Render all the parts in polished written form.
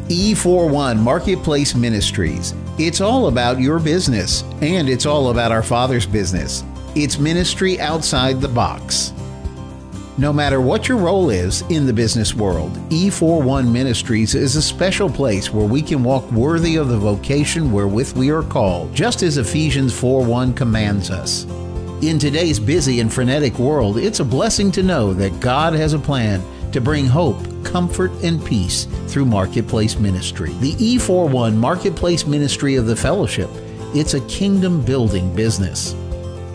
E41 Marketplace Ministries. It's all about your business, and it's all about our Father's business. It's ministry outside the box. No matter what your role is in the business world, E41 Ministries is a special place where we can walk worthy of the vocation wherewith we are called, just as Ephesians 4:1 commands us. In today's busy and frenetic world, it's a blessing to know that God has a plan to bring hope, comfort, and peace through Marketplace Ministry. The E41 Marketplace Ministry of the Fellowship, it's a kingdom-building business.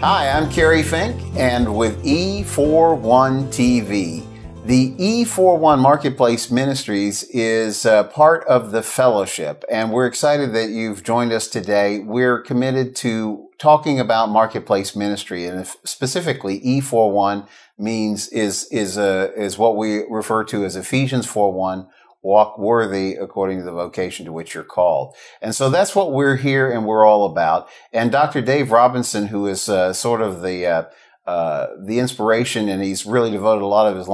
Hi, I'm Kerry Fink, and with E41 TV. The E41 Marketplace Ministries is part of the fellowship, and we're excited that you've joined us today. We're committed to talking about marketplace ministry, and specifically E41 is what we refer to as Ephesians 4:1. Walk worthy according to the vocation to which you're called. And so that's what we're here and we're all about. And Dr. Dave Robinson, who is sort of the inspiration, and he's really devoted a lot of his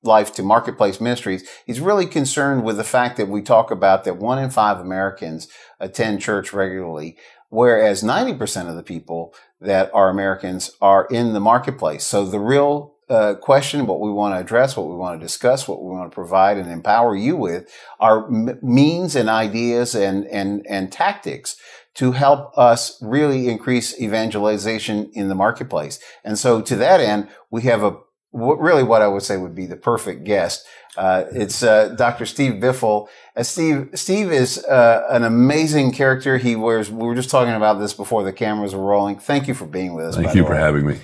life to Marketplace Ministries, he's really concerned with the fact that we talk about that 1 in 5 Americans attend church regularly, whereas 90% of the people that are Americans are in the marketplace. So the real question, what we want to address, what we want to discuss, what we want to provide and empower you with are means and ideas and tactics to help us really increase evangelization in the marketplace. And so to that end, we have really what I would say would be the perfect guest. It's Dr. Steve Biffle. Steve is an amazing character. We were just talking about this before the cameras were rolling. Thank you for being with us. Thank you for having me.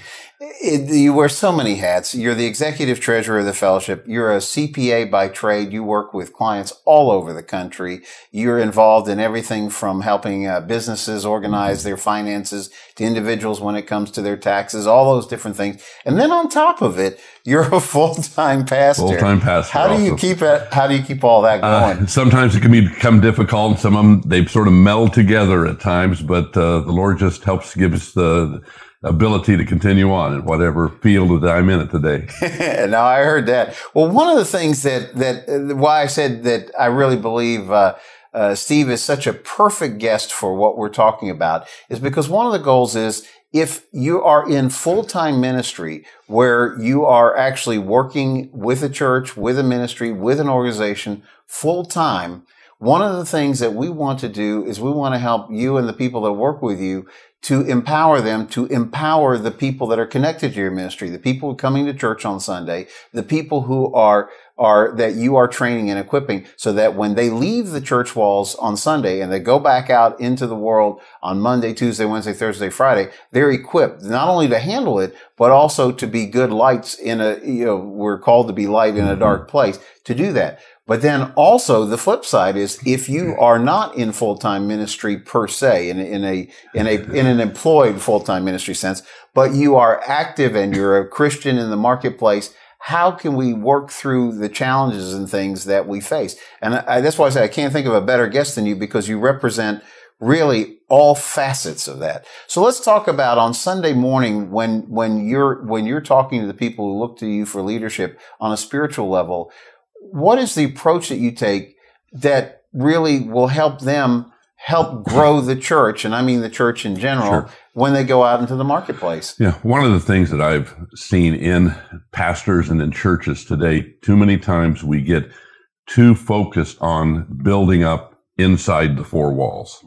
You wear so many hats. You're the executive treasurer of the fellowship. You're a CPA by trade. You work with clients all over the country. You're involved in everything from helping businesses organize their finances to individuals when it comes to their taxes, all those different things. And then on top of it, you're a full-time pastor. Full-time pastor. How do you keep all that going? Sometimes it can become difficult, and some of them, they sort of meld together at times, but the Lord just helps give us the ability to continue on in whatever field that I'm in it today. No, I heard that. Well, one of the things why I said that I really believe Steve is such a perfect guest for what we're talking about is because one of the goals is if you are in full-time ministry where you are actually working with a church, with a ministry, with an organization full-time, one of the things that we want to do is we want to help you and the people that work with you to empower them, to empower the people that are connected to your ministry, the people coming to church on Sunday, the people who are that you are training and equipping so that when they leave the church walls on Sunday and they go back out into the world on Monday, Tuesday, Wednesday, Thursday, Friday, they're equipped not only to handle it, but also to be good lights we're called to be light in a dark place to do that. But then also the flip side is if you are not in full-time ministry per se, in an employed full-time ministry sense, but you are active and you're a Christian in the marketplace, how can we work through the challenges and things that we face? And that's why I say I can't think of a better guest than you because you represent really all facets of that. So let's talk about on Sunday morning when you're talking to the people who look to you for leadership on a spiritual level. What is the approach that you take that really will help them help grow the church, and I mean the church in general, Sure. when they go out into the marketplace? Yeah, one of the things that I've seen in pastors and in churches today, too many times we get too focused on building up inside the four walls.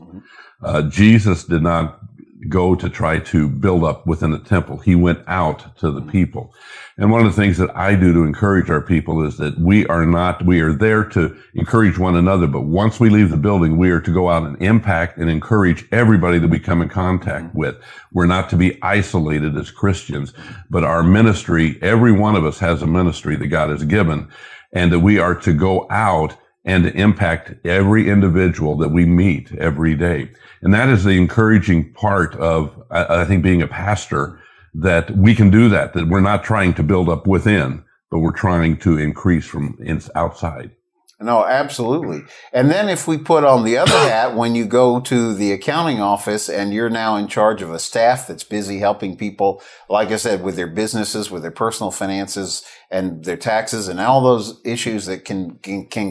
Jesus did not go to try to build up within the temple. He went out to the people. And one of the things that I do to encourage our people is that we are there to encourage one another, but once we leave the building, we are to go out and impact and encourage everybody that we come in contact with. We're not to be isolated as Christians, but our ministry, every one of us has a ministry that God has given, and that we are to go out and to impact every individual that we meet every day. And that is the encouraging part of, I think, being a pastor, that we can do that we're not trying to build up within, but we're trying to increase from outside. No, absolutely. And then if we put on the other hat, when you go to the accounting office and you're now in charge of a staff that's busy helping people, like I said, with their businesses, with their personal finances and their taxes and all those issues that can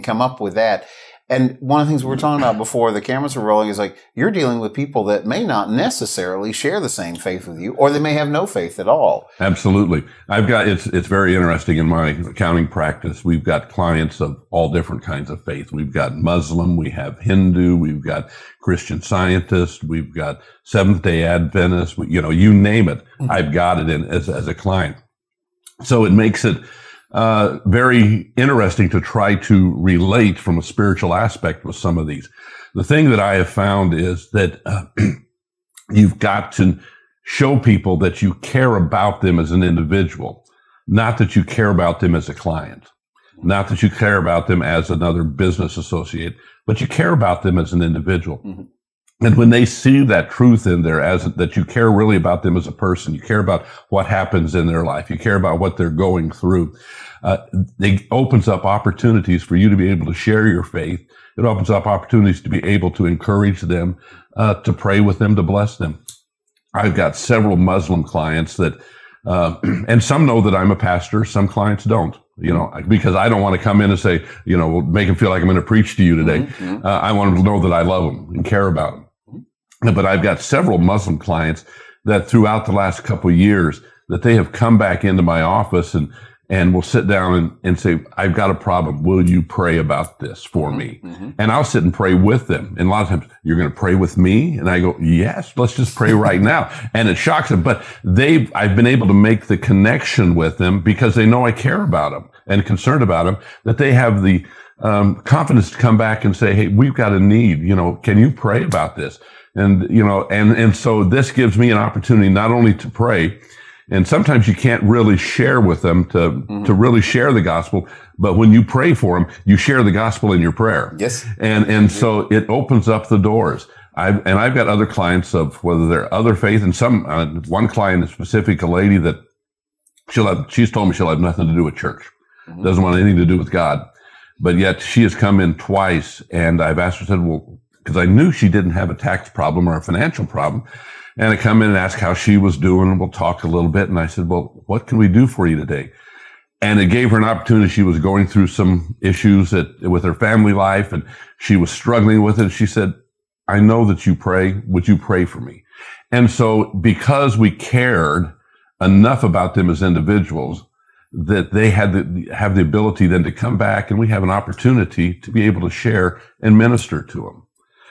come up with that. And one of the things we were talking about before the cameras were rolling is like, you're dealing with people that may not necessarily share the same faith with you, or they may have no faith at all. Absolutely. It's very interesting in my accounting practice. We've got clients of all different kinds of faith. We've got Muslim, we have Hindu, we've got Christian Scientist, we've got Seventh-day Adventist, you name it. I've got it in as a client. So it makes it very interesting to try to relate from a spiritual aspect with some of these. The thing that I have found is that you've got to show people that you care about them as an individual, not that you care about them as a client, not that you care about them as another business associate, but you care about them as an individual. Mm-hmm. And when they see that truth in there, that you care really about them as a person, you care about what happens in their life, you care about what they're going through, it opens up opportunities for you to be able to share your faith. It opens up opportunities to be able to encourage them, to pray with them, to bless them. I've got several Muslim clients that, and some know that I'm a pastor, some clients don't. Because I don't want to come in and say, make them feel like I'm going to preach to you today. Mm-hmm. I want them to know that I love them and care about them. But I've got several Muslim clients that throughout the last couple of years that they have come back into my office and will sit down and say, I've got a problem. Will you pray about this for me? Mm-hmm. And I'll sit and pray with them. And a lot of times, you're going to pray with me? And I go, yes, let's just pray right now. And it shocks them. But I've been able to make the connection with them because they know I care about them and concerned about them, that they have the confidence to come back and say, hey, we've got a need. Can you pray about this? And so this gives me an opportunity not only to pray, and sometimes you can't really share with them to really share the gospel, but when you pray for them, you share the gospel in your prayer. Yes. And so it opens up the doors. I've got other clients of whether they're other faith, and one client in specific, a lady that she's told me she'll have nothing to do with church. Mm-hmm. Doesn't want anything to do with God. But yet she has come in twice, and I've asked her, said, well, because I knew she didn't have a tax problem or a financial problem. And I come in and ask how she was doing, and we'll talk a little bit. And I said, well, what can we do for you today? And it gave her an opportunity. She was going through some issues with her family life, and she was struggling with it. She said, I know that you pray. Would you pray for me? And so because we cared enough about them as individuals, that they have the ability then to come back, and we have an opportunity to be able to share and minister to them.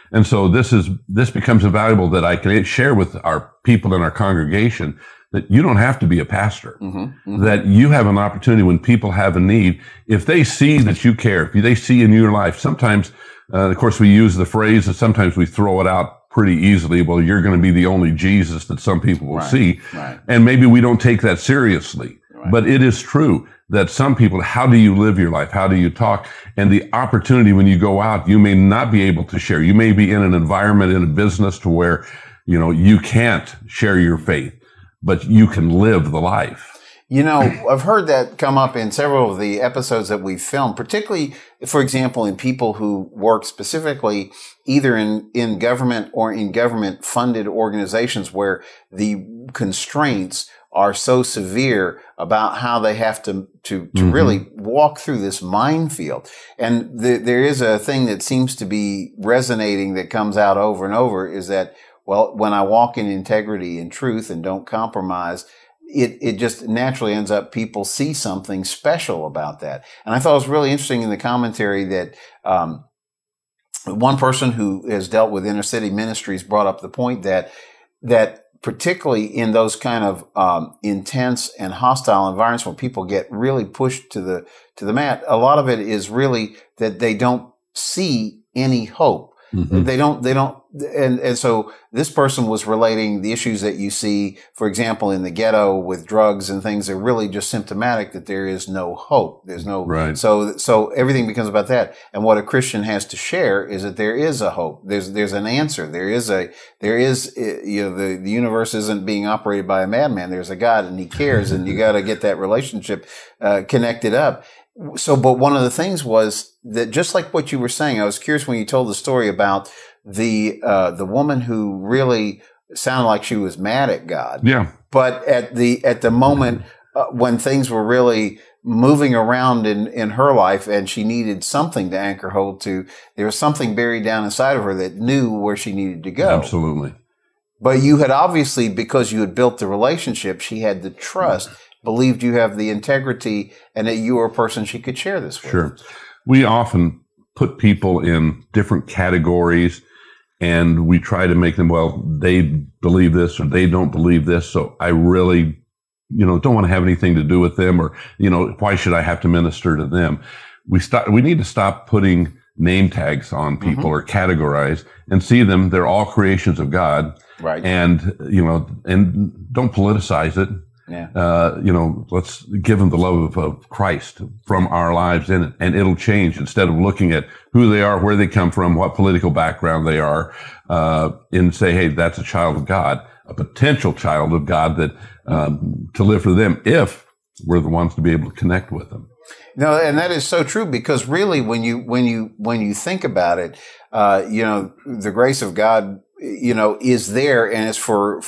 And so this becomes invaluable that I can share with our people in our congregation that you don't have to be a pastor, mm-hmm, mm-hmm. that you have an opportunity when people have a need. If they see that you care, if they see in your life, sometimes, of course, we use the phrase and sometimes we throw it out pretty easily. Well, you're going to be the only Jesus that some people will see. Right. And maybe we don't take that seriously, right. But it is true that some people, how do you live your life? How do you talk? And the opportunity when you go out, you may not be able to share. You may be in an environment, in a business to where, you can't share your faith, but you can live the life. I've heard that come up in several of the episodes that we've filmed, particularly, for example, in people who work specifically either in government or in government funded organizations where the constraints are so severe about how they have to mm-hmm. really walk through this minefield. And there is a thing that seems to be resonating that comes out over and over is that, well, when I walk in integrity and truth and don't compromise, it just naturally ends up people see something special about that. And I thought it was really interesting in the commentary that one person who has dealt with inner city ministries brought up the point that particularly in those kind of intense and hostile environments where people get really pushed to the mat, a lot of it is really that they don't see any hope. Mm-hmm. They don't, and so this person was relating the issues that you see, for example, in the ghetto with drugs and things. They're really just symptomatic that there is no hope. There's no, right. So everything becomes about that. And what a Christian has to share is that there is a hope. There's an answer. The universe isn't being operated by a madman. There's a God and he cares, and you got to get that relationship, connected up. So, but one of the things was that just like what you were saying, I was curious when you told the story about the woman who really sounded like she was mad at God. Yeah. But at the moment when things were really moving around in her life and she needed something to anchor hold to, there was something buried down inside of her that knew where she needed to go. Absolutely. But you had obviously, because you had built the relationship, she had the trust, believed you have the integrity, and that you were a person she could share this with. Sure. We often put people in different categories, and we try to make them, well, they believe this or they don't believe this, so I really, don't want to have anything to do with them, or, why should I have to minister to them? We need to stop putting name tags on people or categorize and see them. They're all creations of God. Right. And, and don't politicize it. Yeah. Let's give them the love of Christ from our lives in it, and it'll change. Instead of looking at who they are, where they come from, what political background they are, and say, hey, that's a child of God, a potential child of God that, to live for them if we're the ones to be able to connect with them. No, and that is so true, because really when you think about it, the grace of God, is there, and it's for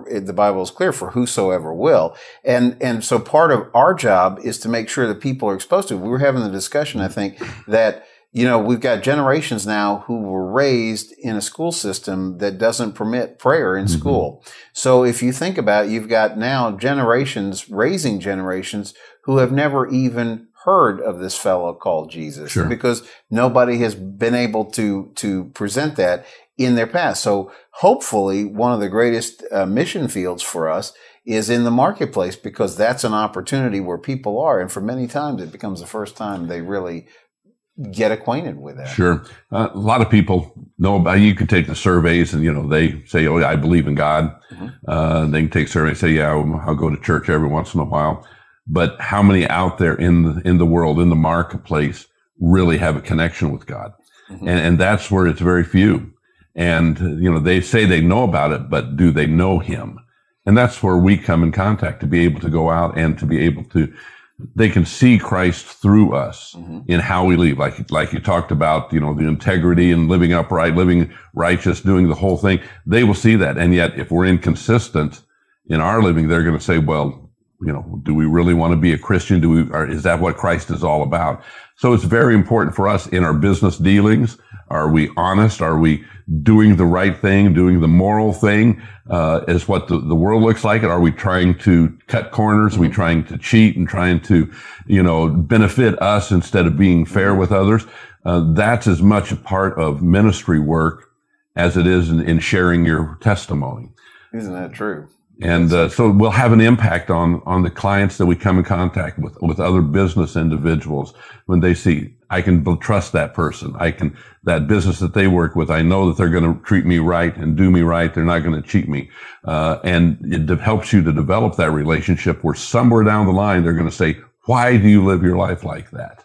the Bible is clear, for whosoever will. And so part of our job is to make sure that people are exposed to it. We were having the discussion, I think, that, we've got generations now who were raised in a school system that doesn't permit prayer in school. So if you think about it, you've got now generations raising generations who have never even heard of this fellow called Jesus, because nobody has been able to present that in their past. So hopefully one of the greatest mission fields for us is in the marketplace, because that's an opportunity where people are. And for many times it becomes the first time they really get acquainted with that. Sure. A lot of people know about, you can take the surveys and, they say, oh, I believe in God. They can take surveys and say, yeah, I'll go to church every once in a while. But how many out there in the world, in the marketplace, really have a connection with God? And that's where it's very few. And, they say they know about it, but do they know him? And that's where we come in contact, to be able to go out and to be able to, they can see Christ through us in how we live. Like you talked about, the integrity and living upright, living righteous, doing the whole thing. They will see that. And yet if we're inconsistent in our living, they're going to say, well, do we really want to be a Christian? Is that what Christ is all about? So it's very important for us in our business dealings. Are we honest? Are we doing the right thing, doing the moral thing, is what the world looks like? Are we trying to cut corners? Are we trying to cheat and trying to, benefit us instead of being fair with others? That's as much a part of ministry work as it is in sharing your testimony. Isn't that true? And so we'll have an impact on the clients that we come in contact with other business individuals, when they see, I can trust that person. That business that they work with, I know that they're going to treat me right and do me right. They're not going to cheat me. And it helps you to develop that relationship where somewhere down the line, they're going to say, why do you live your life like that?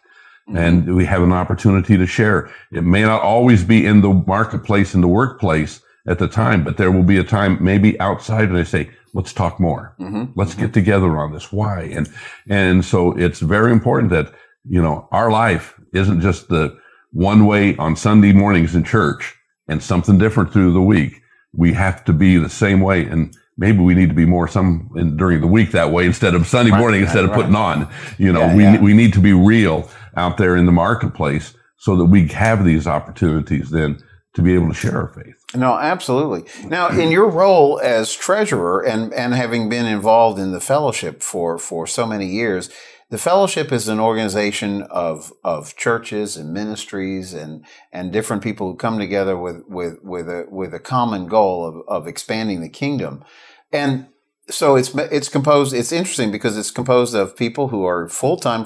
And we have an opportunity to share. It may not always be in the marketplace, in the workplace at the time, but there will be a time maybe outside and they say, let's talk more. Let's get together on this. Why? And so it's very important that, our life isn't just the one way on Sunday mornings in church and something different through the week. We have to be the same way. And maybe we need to be more during the week that way instead of Sunday morning, instead of putting on, we need to be real out there in the marketplace so that we have these opportunities then to be able to share our faith. No, absolutely. Now, in your role as treasurer and having been involved in the fellowship for so many years, the fellowship is an organization of churches and ministries and different people who come together with a common goal of expanding the kingdom. And so it's composed, it's interesting because it's composed of people who are full-time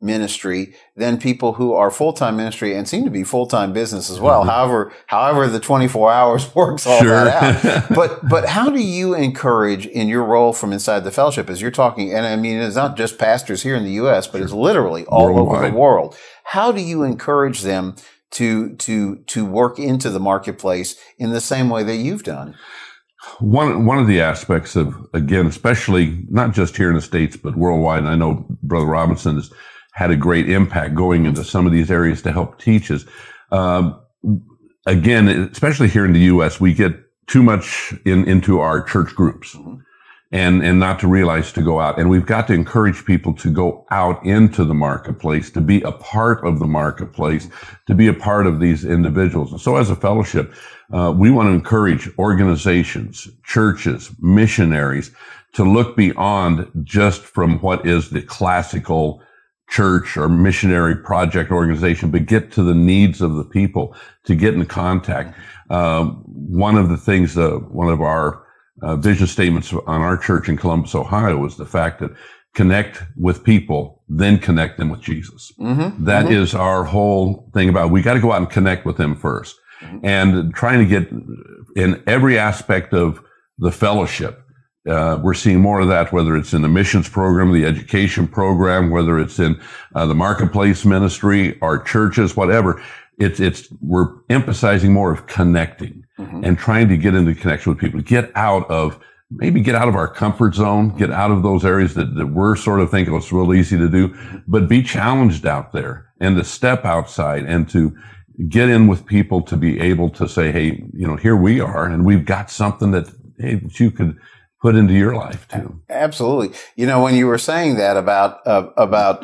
ministry, then people who are full-time ministry and seem to be full-time business as well. However the 24 hours works all that out. But how do you encourage in your role from inside the fellowship, as you're talking, and I mean, it's not just pastors here in the U.S., but it's literally all over the world. How do you encourage them to work into the marketplace in the same way that you've done? One of the aspects of, again, especially not just here in the States, but worldwide, and I know Brother Robinson has had a great impact going into some of these areas to help teach us. Again, especially here in the U.S., we get too much into our church groups. and not to realize to go out. And we've got to encourage people to go out into the marketplace, to be a part of the marketplace, to be a part of these individuals. And so as a fellowship, we want to encourage organizations, churches, missionaries to look beyond just from what is the classical church or missionary project organization, but get to the needs of the people, to get in contact. One of the things, one of our vision statements on our church in Columbus, Ohio, was the fact that connect with people, then connect them with Jesus. That is our whole thing about, we got to go out and connect with them first. And trying to get in every aspect of the fellowship. We're seeing more of that, whether it's in the missions program, the education program, whether it's in the Marketplace Ministry, our churches, whatever. We're emphasizing more of connecting and trying to get into connection with people, get out of our comfort zone, get out of those areas that we're sort of thinking it's real easy to do, but be challenged out there and to step outside and to get in with people, to be able to say, hey, here we are, and we've got something that you could put into your life too. Absolutely. When you were saying that about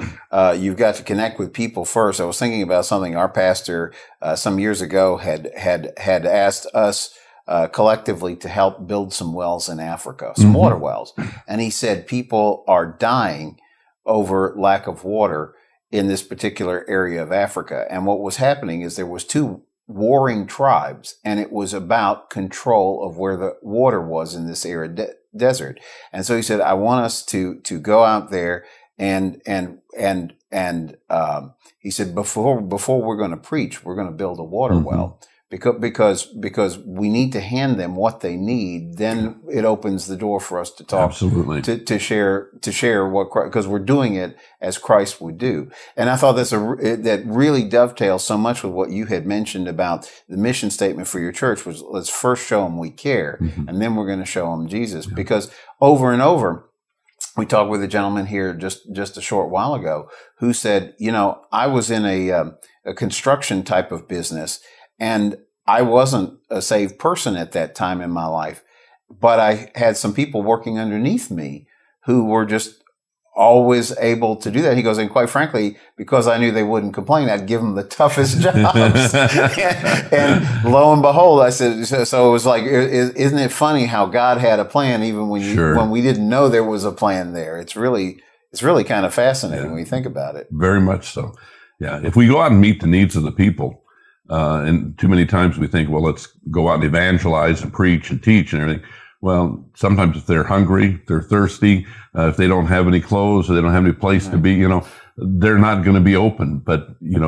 you've got to connect with people first, I was thinking about something our pastor some years ago had asked us collectively to help build some wells in Africa, some water wells. And he said people are dying over lack of water in this particular area of Africa. And what was happening is there was two warring tribes, and it was about control of where the water was in this arid desert. And so he said, I want us to go out there and he said, before we're going to preach, we're going to build a water well. Because we need to hand them what they need, then it opens the door for us to talk, absolutely, to share what, because we're doing it as Christ would do. And I thought that really dovetails so much with what you had mentioned about the mission statement for your church was, let's first show them we care, and then we're going to show them Jesus. Because over and over, we talked with a gentleman here just a short while ago who said, I was in a construction type of business, and I wasn't a saved person at that time in my life, but I had some people working underneath me who were just always able to do that. He goes, and quite frankly, because I knew they wouldn't complain, I'd give them the toughest jobs. and lo and behold, I said, so it was like, isn't it funny how God had a plan even when we didn't know there was a plan there? It's really kind of fascinating when you think about it. Very much so. Yeah. If we go out and meet the needs of the people, and too many times we think, well, let's go out and evangelize and preach and teach and everything. Well, sometimes if they're hungry, they're thirsty, if they don't have any clothes or they don't have any place to be, they're not going to be open. But, you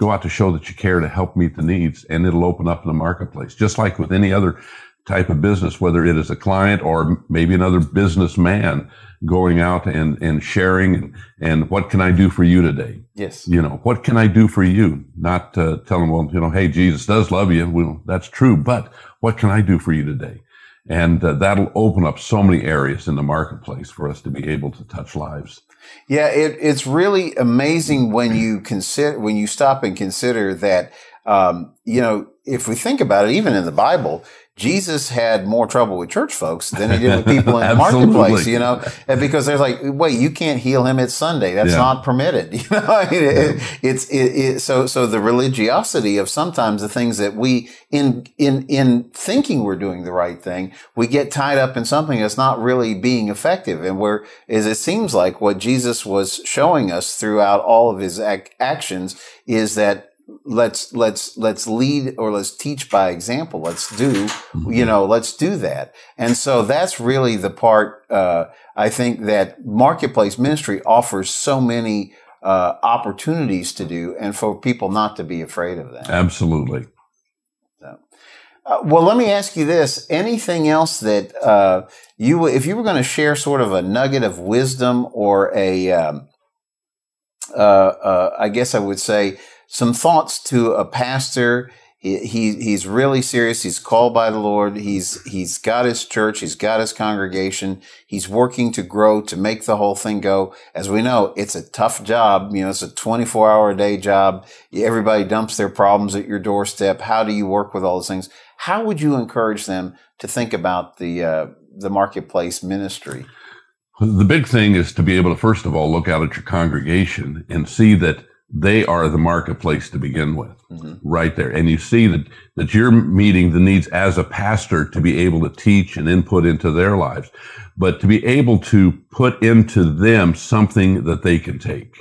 go out to show that you care to help meet the needs, and it'll open up in the marketplace. Just like with any other type of business, whether it is a client or maybe another businessman going out and sharing and what can I do for you today? Yes. What can I do for you? Not tell them, well, hey, Jesus does love you. Well, that's true, but what can I do for you today? And that'll open up so many areas in the marketplace for us to be able to touch lives. Yeah, it's really amazing when you stop and consider that, if we think about it, even in the Bible, Jesus had more trouble with church folks than he did with people in the marketplace, and because they're like, wait, you can't heal him at Sunday. That's not permitted. So the religiosity of sometimes the things that we, in thinking we're doing the right thing, we get tied up in something that's not really being effective. And it seems like what Jesus was showing us throughout all of his actions is that let's lead, or let's teach by example. Let's do that. And so that's really the part, I think that Marketplace Ministry offers so many, opportunities to do, and for people not to be afraid of that. Absolutely. So, well, let me ask you this. Anything else that, if you were going to share sort of a nugget of wisdom or I guess I would say, some thoughts to a pastor. He's really serious. He's called by the Lord. He's got his church. He's got his congregation. He's working to grow, to make the whole thing go. As we know, it's a tough job. It's a 24-hour-a-day job. Everybody dumps their problems at your doorstep. How do you work with all those things? How would you encourage them to think about the the Marketplace ministry? The big thing is to be able to, first of all, look out at your congregation and see that they are the marketplace to begin with, right there. And you see that you're meeting the needs as a pastor to be able to teach and input into their lives, but to be able to put into them something that they can take.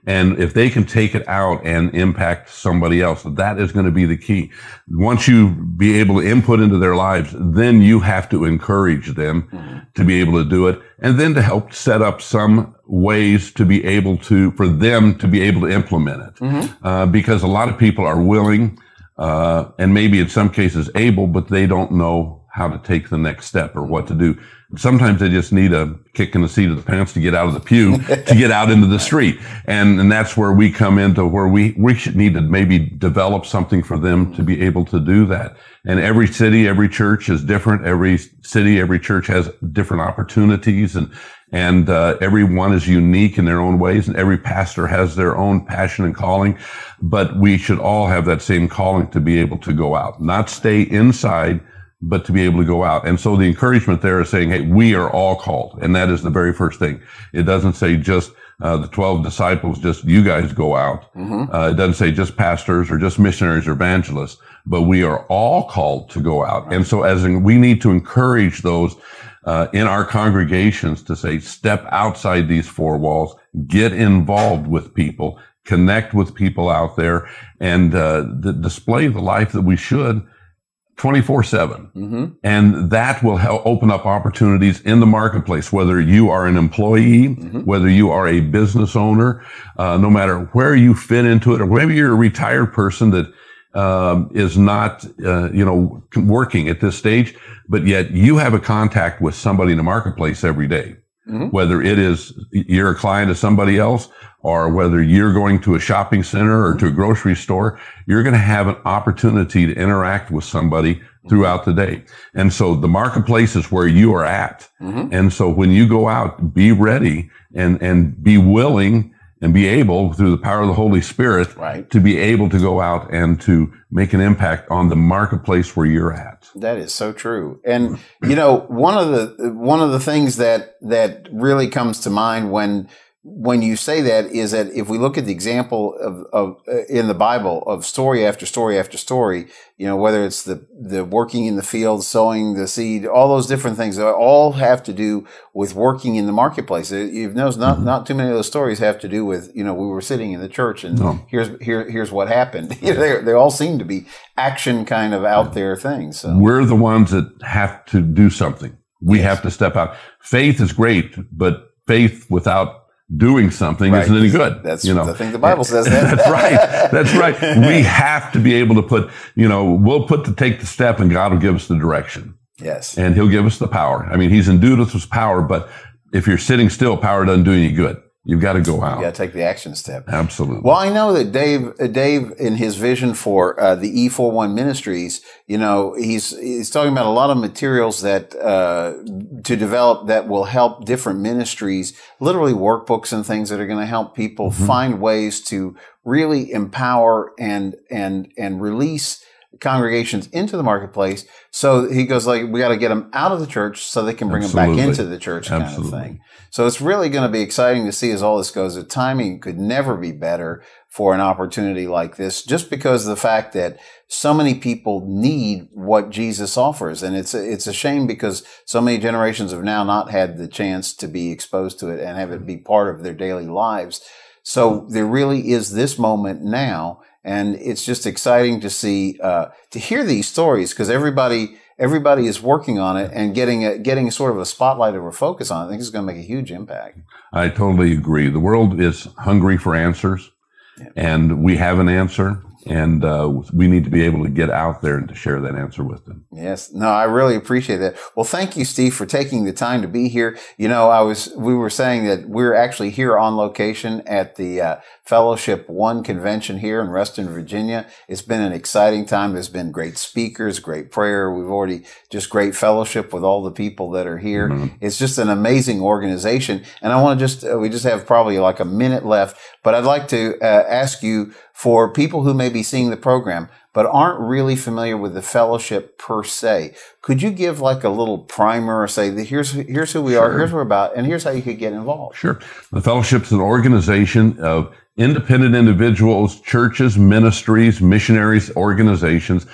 And if they can take it out and impact somebody else, that is going to be the key. Once you be able to input into their lives, then you have to encourage them to be able to do it, and then to help set up some ways to be able to, for them to be able to implement it. Because a lot of people are willing, and maybe in some cases able, but they don't know how to take the next step or what to do. Sometimes they just need a kick in the seat of the pants to get out of the pew, to get out into the street. And that's where we come into where we should need to maybe develop something for them to be able to do that. And every city, every church is different. Every city, every church has different opportunities, and everyone is unique in their own ways, and every pastor has their own passion and calling. But we should all have that same calling to be able to go out, not stay inside, but to be able to go out. And so the encouragement there is saying, hey, we are all called. And that is the very first thing. It doesn't say just the 12 disciples, just you guys go out. It doesn't say just pastors or just missionaries or evangelists, but we are all called to go out. And so we need to encourage those in our congregations to say, step outside these four walls, get involved with people, connect with people out there, and display the life that we should 24/7. And that will help open up opportunities in the marketplace, whether you are an employee, whether you are a business owner, no matter where you fit into it, or maybe you're a retired person that is not, working at this stage, but yet you have a contact with somebody in the marketplace every day. Whether it is you're a client of somebody else, or whether you're going to a shopping center or to a grocery store, you're going to have an opportunity to interact with somebody throughout the day. And so the marketplace is where you are at. And so when you go out, be ready and be willing and be able, through the power of the Holy Spirit, to be able to go out and to make an impact on the marketplace where you're at. That is so true. And, one of the things that really comes to mind when you say that is that if we look at the example of in the Bible of story after story after story, whether it's the working in the field, sowing the seed, all those different things, they all have to do with working in the marketplace. You've noticed not too many of those stories have to do with, we were sitting in the church and here's what happened. They all seem to be action kind of out there things. So. We're the ones that have to do something. We have to step out. Faith is great, but faith without doing something isn't any good. That's I think the Bible says that. That's right. We have to be able to put, we'll take the step, and God will give us the direction. Yes. And he'll give us the power. I mean, he's endued us with power, but if you're sitting still, power doesn't do any good. You've got to go out. You got to take the action step. Absolutely. Well, I know that Dave, in his vision for the E41 Ministries, he's talking about a lot of materials that to develop that will help different ministries, literally workbooks and things that are going to help people find ways to really empower and release congregations into the marketplace. So he goes we got to get them out of the church so they can bring them back into the church kind of thing. So it's really going to be exciting to see as all this goes. The timing could never be better for an opportunity like this, just because of the fact that so many people need what Jesus offers. And it's a shame because so many generations have now not had the chance to be exposed to it and have it be part of their daily lives. So there really is this moment now. And it's just exciting to see, to hear these stories, because everybody is working on it and getting sort of a spotlight or a focus on it. I think it's going to make a huge impact. I totally agree. The world is hungry for answers, and we have an answer, and we need to be able to get out there and to share that answer with them. Yes. No, I really appreciate that. Well, thank you, Steve, for taking the time to be here. We were saying that we're actually here on location at the Fellowship One convention here in Reston, Virginia. It's been an exciting time. There's been great speakers, great prayer. We've already just great fellowship with all the people that are here. It's just an amazing organization. And I want to we just have probably like a minute left, but I'd like to ask you for people who may be seeing the program but aren't really familiar with the fellowship per se. Could you give like a little primer or say, here's who we are, here's what we're about, and here's how you could get involved? Sure. The fellowship's an organization of independent individuals, churches, ministries, missionaries, organizations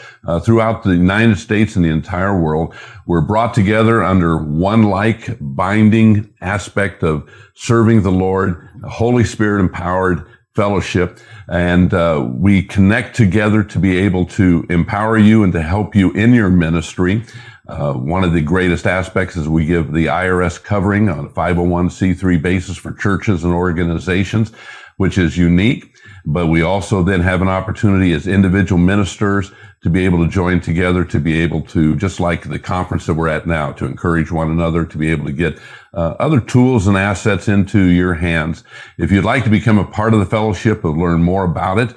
throughout the United States and the entire world. We're brought together under one like binding aspect of serving the Lord, Holy Spirit empowered fellowship, and we connect together to be able to empower you and to help you in your ministry. One of the greatest aspects is we give the IRS covering on a 501c3 basis for churches and organizations, which is unique. But we also then have an opportunity as individual ministers to be able to join together, to be able to, just like the conference that we're at now, to encourage one another, to be able to get other tools and assets into your hands. If you'd like to become a part of the fellowship or learn more about it,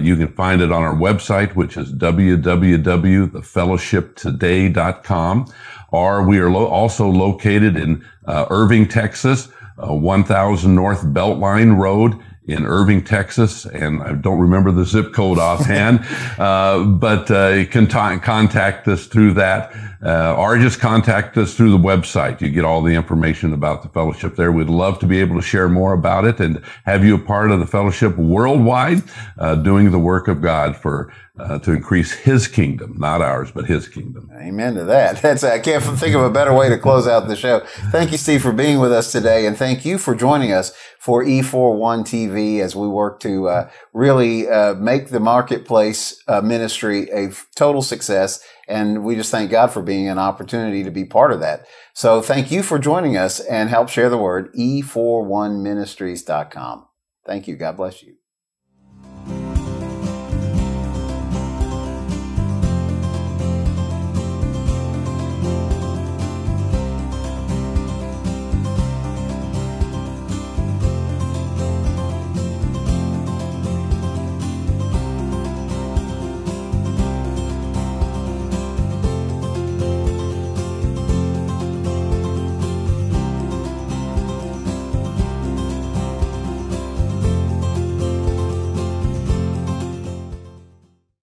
you can find it on our website, which is www.thefellowshiptoday.com. Or we are also located in Irving, Texas, 1000 North Beltline Road in Irving, Texas, and I don't remember the zip code offhand, but you can contact us through that, or just contact us through the website. You get all the information about the fellowship there. We'd love to be able to share more about it and have you a part of the fellowship worldwide, doing the work of God for to increase His kingdom, not ours, but His kingdom. Amen to that. I can't think of a better way to close out the show. Thank you, Steve, for being with us today, and thank you for joining us for E41 TV as we work to really make the Marketplace ministry a total success. And we just thank God for being an opportunity to be part of that. So thank you for joining us, and help share the word, E41ministries.com. Thank you. God bless you.